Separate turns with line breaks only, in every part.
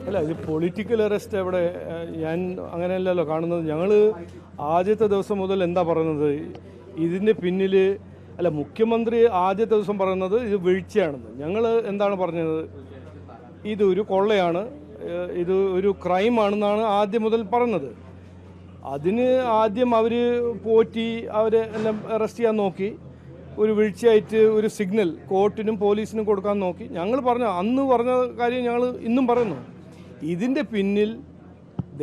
അല്ല, ഇത് political arrest എവിടെ? ഞാൻ അങ്ങനെയല്ലല്ലോ കാണുന്നത്. ഞങ്ങൾ ആദ്യത്തെ ദിവസം മുതൽ എന്താ പറയുന്നത്, ഇതിൻ്റെ പിന്നിൽ അല്ല, മുഖ്യമന്ത്രി ആദ്യത്തെ ദിവസം പറയുന്നത് ഇത് വീഴ്ചയാണെന്ന്. ഞങ്ങൾ എന്താണ് പറഞ്ഞത്, ഇതൊരു കൊള്ളയാണ്, ഇത് ഒരു ക്രൈമാണെന്നാണ് ആദ്യം മുതൽ പറഞ്ഞത്. അതിന് ആദ്യം അവർ പോറ്റി അവരെ എല്ലാം അറസ്റ്റ് ചെയ്യാൻ നോക്കി, ഒരു വീഴ്ചയായിട്ട് ഒരു സിഗ്നൽ കോർട്ടിനും പോലീസിനും കൊടുക്കാൻ നോക്കി. ഞങ്ങൾ അന്ന് പറഞ്ഞ കാര്യം ഞങ്ങൾ ഇന്നും പറയുന്നു. ഇതിൻ്റെ പിന്നിൽ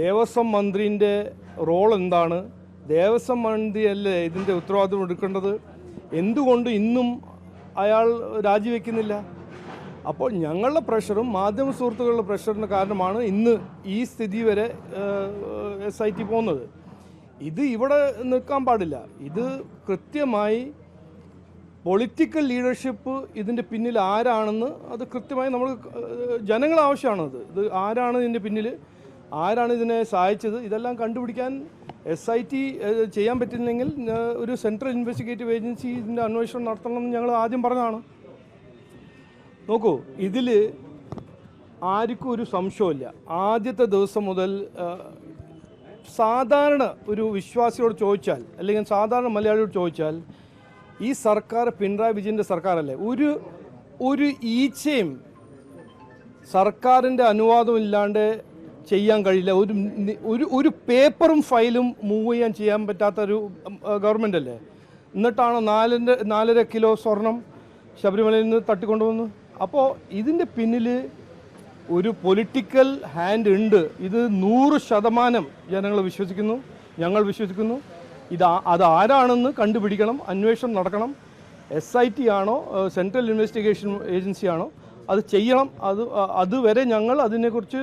ദേവസ്വം മന്ത്രിൻ്റെ റോൾ എന്താണ്? ദേവസ്വം മന്ത്രിയല്ലേ ഇതിൻ്റെ ഉത്തരവാദിത്വം എടുക്കേണ്ടത്? എന്തുകൊണ്ട് ഇന്നും അയാൾ രാജിവെക്കുന്നില്ല? അപ്പോൾ ഞങ്ങളുടെ പ്രഷറും മാധ്യമ സുഹൃത്തുക്കളുടെ പ്രഷറിന് കാരണമാണ് ഇന്ന് ഈ സ്ഥിതി വരെ SIT പോകുന്നത്. ഇത് ഇവിടെ നിൽക്കാൻ പാടില്ല. ഇത് കൃത്യമായി പൊളിറ്റിക്കൽ ലീഡർഷിപ്പ് ഇതിൻ്റെ പിന്നിൽ ആരാണെന്ന് അത് കൃത്യമായി നമ്മൾ ജനങ്ങൾ ആവശ്യമാണത്. ഇത് ആരാണ് ഇതിൻ്റെ പിന്നിൽ, ആരാണ് ഇതിനെ സഹായിച്ചത്, ഇതെല്ലാം കണ്ടുപിടിക്കാൻ SIT ചെയ്യാൻ പറ്റില്ലെങ്കിൽ ഒരു സെൻട്രൽ ഇൻവെസ്റ്റിഗേറ്റീവ് ഏജൻസി ഇതിൻ്റെ അന്വേഷണം നടത്തണമെന്ന് ഞങ്ങൾ ആദ്യം പറഞ്ഞതാണ്. നോക്കൂ, ഇതിൽ ആർക്കും ഒരു സംശയമില്ല. ആദ്യത്തെ ദിവസം മുതൽ സാധാരണ ഒരു വിശ്വാസിയോട് ചോദിച്ചാൽ, അല്ലെങ്കിൽ സാധാരണ മലയാളിയോട് ചോദിച്ചാൽ, ഈ സർക്കാർ പിണറായി വിജയൻ്റെ സർക്കാരല്ലേ? ഒരു ഈച്ചയും സർക്കാരിൻ്റെ അനുവാദമില്ലാണ്ട് ചെയ്യാൻ കഴിയില്ല. ഒരു പേപ്പറും ഫയലും മൂവ് ചെയ്യാൻ പറ്റാത്തൊരു ഗവൺമെൻറ് അല്ലേ? എന്നിട്ടാണ് 4.5 കിലോ സ്വർണം ശബരിമലയിൽ നിന്ന് തട്ടിക്കൊണ്ടുവന്നു. അപ്പോൾ ഇതിൻ്റെ പിന്നിൽ ഒരു പൊളിറ്റിക്കൽ ഹാൻഡ് ഉണ്ട്. ഇത് 100% ജനങ്ങൾ വിശ്വസിക്കുന്നു, ഞങ്ങൾ വിശ്വസിക്കുന്നു. അത് ആരാണെന്ന് കണ്ടുപിടിക്കണം, അന്വേഷണം നടക്കണം. SIT ആണോ സെൻട്രൽ ഇൻവെസ്റ്റിഗേഷൻ ഏജൻസി ആണോ അത് ചെയ്യണം. അതുവരെ ഞങ്ങൾ അതിനെക്കുറിച്ച്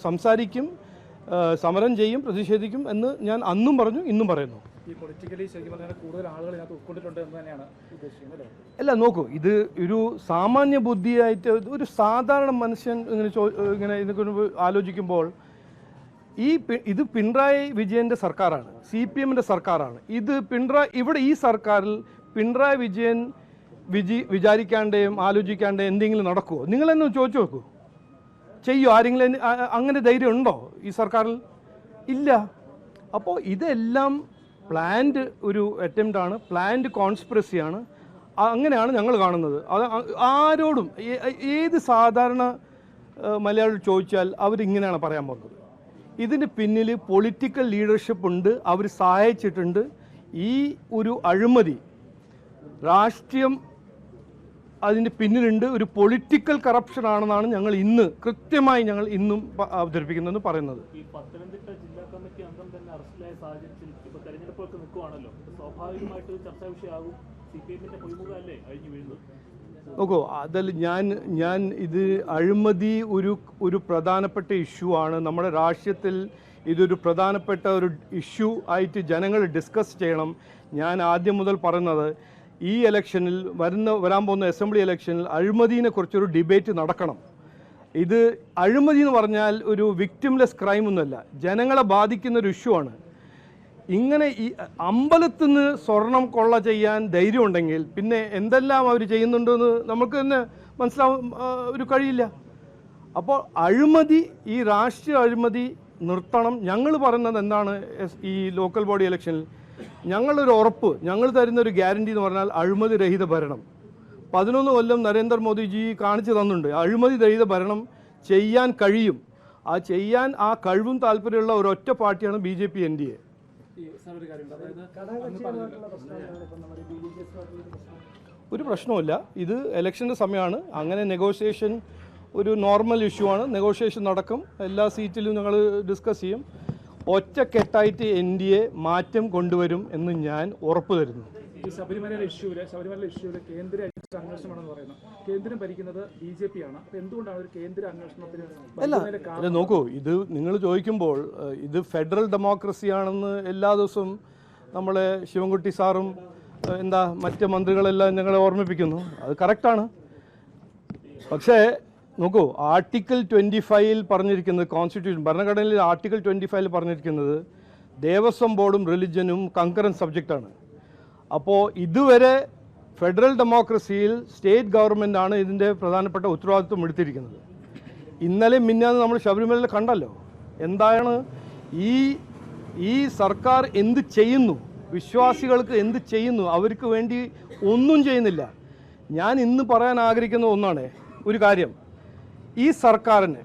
സംസാരിക്കും, സമരം ചെയ്യും, പ്രതിഷേധിക്കും എന്ന് ഞാൻ അന്നും പറഞ്ഞു, ഇന്നും പറയുന്നു.
ഈ പൊളിറ്റിക്കലി ശരിക്കും പറഞ്ഞാൽ കൂടുതൽ ആളുകൾ ഇതിനകത്ത് ഉൾക്കൊണ്ടിട്ടുണ്ട് എന്ന് തന്നെയാണ് ഉദ്ദേശിക്കുന്നത്.
അല്ല, നോക്കൂ, ഇത് ഒരു സാമാന്യ ബുദ്ധിയായിട്ട് ഒരു സാധാരണ മനുഷ്യൻ ഇങ്ങനെ ഇതിനെ ആലോചിക്കുമ്പോൾ ഇത് പിണറായി വിജയൻ്റെ സർക്കാരാണ്, CPMൻ്റെ സർക്കാരാണ്. ഇവിടെ ഈ സർക്കാരിൽ പിണറായി വിജയൻ വിചാരിക്കാണ്ടേയും ആലോചിക്കാണ്ടേയും എന്തെങ്കിലും നടക്കുമോ? നിങ്ങളെന്ന് ചോദിച്ചു നോക്കൂ. ചെയ്യുമോ ആരെങ്കിലും? അങ്ങനെ ധൈര്യം ഉണ്ടോ ഈ സർക്കാരിൽ? ഇല്ല. അപ്പോൾ ഇതെല്ലാം പ്ലാൻഡ് ഒരു അറ്റംപ്റ്റാണ്, പ്ലാൻഡ് കോൺസ്പിറസിയാണ്. അങ്ങനെയാണ് ഞങ്ങൾ കാണുന്നത്. അത് ആരോടും ഏത് സാധാരണ മലയാളികൾ ചോദിച്ചാൽ അവരിങ്ങനെയാണ് പറയാൻ പോകുന്നത്. ഇതിന് പിന്നിൽ പൊളിറ്റിക്കൽ ലീഡർഷിപ്പ് ഉണ്ട്, അവർ സഹായിച്ചിട്ടുണ്ട്. ഈ ഒരു അഴിമതി രാഷ്ട്രീയം അതിൻ്റെ പിന്നിലുണ്ട്, ഒരു പൊളിറ്റിക്കൽ കറപ്ഷൻ ആണെന്നാണ് ഞങ്ങൾ കൃത്യമായി ഇന്നും അവതരിപ്പിക്കുന്നതെന്ന് പറയുന്നത്.
ഈ പത്തനംതിട്ട ജില്ലാ കമ്മിറ്റി അംഗം തന്നെ അറസ്റ്റിലായ സാഹചര്യത്തിൽ ഇപ്പോൾ തെരഞ്ഞെടുപ്പൊക്കെ നിൽക്കുവാണല്ലോ, സ്വാഭാവികമായിട്ട് ചർച്ചാ വിഷയമാകും. CPMൻ്റെ പൊയ്മുഖമല്ലേ അഴിഞ്ഞു വീഴുന്നത്?
നോക്കൂ, അതിൽ ഞാൻ ഇത് അഴിമതി ഒരു പ്രധാനപ്പെട്ട ഇഷ്യൂ ആണ്. നമ്മുടെ രാഷ്ട്രീയത്തിൽ ഇതൊരു പ്രധാനപ്പെട്ട ഒരു ഇഷ്യൂ ആയിട്ട് ജനങ്ങൾ ഡിസ്കസ് ചെയ്യണം. ഞാൻ ആദ്യം മുതൽ പറയുന്നത്, ഈ ഇലക്ഷനിൽ വരാൻ പോകുന്ന അസംബ്ലി ഇലക്ഷനിൽ അഴിമതിയെക്കുറിച്ചൊരു ഡിബേറ്റ് നടക്കണം. ഇത് അഴിമതി എന്ന് പറഞ്ഞാൽ ഒരു വിക്ടിംലെസ് ക്രൈം ഒന്നുമല്ല, ജനങ്ങളെ ബാധിക്കുന്ന ഒരു ഇഷ്യൂ ആണ്. ഇങ്ങനെ ഈ അമ്പലത്തിൽ നിന്ന് സ്വർണം കൊള്ള ചെയ്യാൻ ധൈര്യം ഉണ്ടെങ്കിൽ പിന്നെ എന്തെല്ലാം അവർ ചെയ്യുന്നുണ്ടെന്ന് നമുക്ക് തന്നെ ഒരു കഴിയില്ല. അപ്പോൾ അഴിമതി, ഈ രാഷ്ട്രീയ അഴിമതി നിർത്തണം. ഞങ്ങൾ പറയുന്നത് എന്താണ്, ഈ ലോക്കൽ ബോഡി ഇലക്ഷനിൽ ഞങ്ങളൊരു ഉറപ്പ്, ഞങ്ങൾ തരുന്നൊരു ഗ്യാരണ്ടി എന്ന് പറഞ്ഞാൽ അഴിമതി രഹിത ഭരണം. 11 കൊല്ലം നരേന്ദ്രമോദിജി കാണിച്ചു തന്നിട്ടുണ്ട്. അഴിമതി രഹിത ഭരണം ചെയ്യാൻ കഴിയും. ചെയ്യാൻ ആ കഴിവും താല്പര്യമുള്ള ഒരൊറ്റ പാർട്ടിയാണ് BJP NDA. ഒരു പ്രശ്നവുമില്ല. ഇത് ഇലക്ഷൻ്റെ സമയമാണ്. അങ്ങനെ നെഗോഷിയേഷൻ ഒരു നോർമൽ ഇഷ്യൂ ആണ്. നെഗോഷിയേഷൻ നടക്കും. എല്ലാ സീറ്റിലും ഞങ്ങൾ ഡിസ്കസ് ചെയ്യും. ഒറ്റക്കെട്ടായിട്ട് NDA മാറ്റം കൊണ്ടുവരും എന്ന് ഞാൻ ഉറപ്പ് തരുന്നു.
ഈ ശബരിമല ഇഷ്യൂവിൽ കേന്ദ്ര അന്വേഷണമാണെന്ന് പറയുന്നത്. കേന്ദ്രം ഭരിക്കുന്നത് BJP ആണ്. അപ്പോൾ എന്തുകൊണ്ടാണ് ഒരു കേന്ദ്ര അന്വേഷണത്തിന്?
അല്ല, നോക്കൂ, ഇത് നിങ്ങൾ ചോദിക്കുമ്പോൾ ഇത് ഫെഡറൽ ഡെമോക്രസിയാണെന്ന് എല്ലാ ദിവസവും നമ്മളെ ശിവൻകുട്ടി സാറും മറ്റ് മന്ത്രികളെല്ലാം ഞങ്ങളെ ഓർമ്മിപ്പിക്കുന്നു. അത് കറക്റ്റാണ്. പക്ഷേ നോക്കൂ, ആർട്ടിക്കിൾ 25 പറഞ്ഞിരിക്കുന്നത്, കോൺസ്റ്റിറ്റ്യൂഷൻ ഭരണഘടനയിൽ ആർട്ടിക്കിൾ 25 പറഞ്ഞിരിക്കുന്നത് ദേവസ്വം ബോർഡും റിലിജനും കൺകറന്റ് സബ്ജക്റ്റാണ്. അപ്പോൾ ഇതുവരെ ഫെഡറൽ ഡെമോക്രസിയിൽ സ്റ്റേറ്റ് ഗവൺമെൻറ്റാണ് ഇതിൻ്റെ പ്രധാനപ്പെട്ട ഉത്തരവാദിത്വം എടുത്തിരിക്കുന്നത്. ഇന്നലെ മിന്നാന്ന് നമ്മൾ ശബരിമലയിൽ കണ്ടല്ലോ എന്താണ് ഈ സർക്കാർ എന്ത് ചെയ്യുന്നു, വിശ്വാസികൾക്ക് എന്ത് ചെയ്യുന്നു, അവർക്ക് വേണ്ടി ഒന്നും ചെയ്യുന്നില്ല. ഞാൻ ഇന്ന് പറയാൻ ആഗ്രഹിക്കുന്ന ഒന്നാണ് ഒരു കാര്യം, ഈ സർക്കാരിന്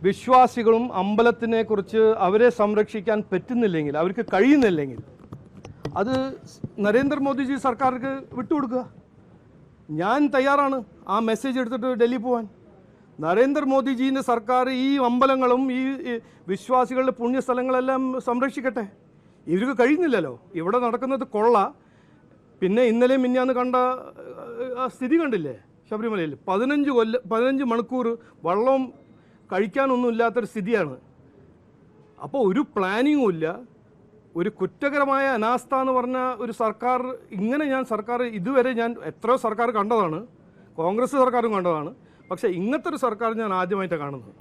വിശ്വാസികളും അമ്പലത്തിനെ കുറിച്ച് അവരെ സംരക്ഷിക്കാൻ പറ്റുന്നില്ലെങ്കിൽ, അവർക്ക് കഴിയുന്നില്ലെങ്കിൽ, അത് നരേന്ദ്രമോദിജി സർക്കാർക്ക് വിട്ടുകൊടുക്കുക. ഞാൻ തയ്യാറാണ് ആ മെസ്സേജ് എടുത്തിട്ട് ഡൽഹി പോകാൻ. നരേന്ദ്രമോദിജീൻ്റെ സർക്കാർ ഈ അമ്പലങ്ങളും ഈ വിശ്വാസികളുടെ പുണ്യസ്ഥലങ്ങളെല്ലാം സംരക്ഷിക്കട്ടെ. ഇവർക്ക് കഴിയുന്നില്ലല്ലോ. ഇവിടെ നടക്കുന്നത് കൊള്ള. പിന്നെ ഇന്നലെ മിന്നാന്ന് കണ്ട സ്ഥിതി കണ്ടില്ലേ ശബരിമലയിൽ? 15 മണിക്കൂർ വെള്ളം കഴിക്കാനൊന്നും ഇല്ലാത്തൊരു സ്ഥിതിയാണ്. അപ്പോൾ ഒരു പ്ലാനിങ്ങും ഇല്ല. ഒരു കുറ്റകരമായ അനാസ്ഥ എന്ന് പറഞ്ഞ ഒരു സർക്കാർ, ഇങ്ങനെ സർക്കാർ ഇതുവരെ ഞാൻ എത്രയോ സർക്കാർ കണ്ടതാണ്, കോൺഗ്രസ് സർക്കാരും കണ്ടതാണ്. പക്ഷേ ഇങ്ങനത്തെ ഒരു സർക്കാർ ഞാൻ ആദ്യമായിട്ടാണ് കാണുന്നത്.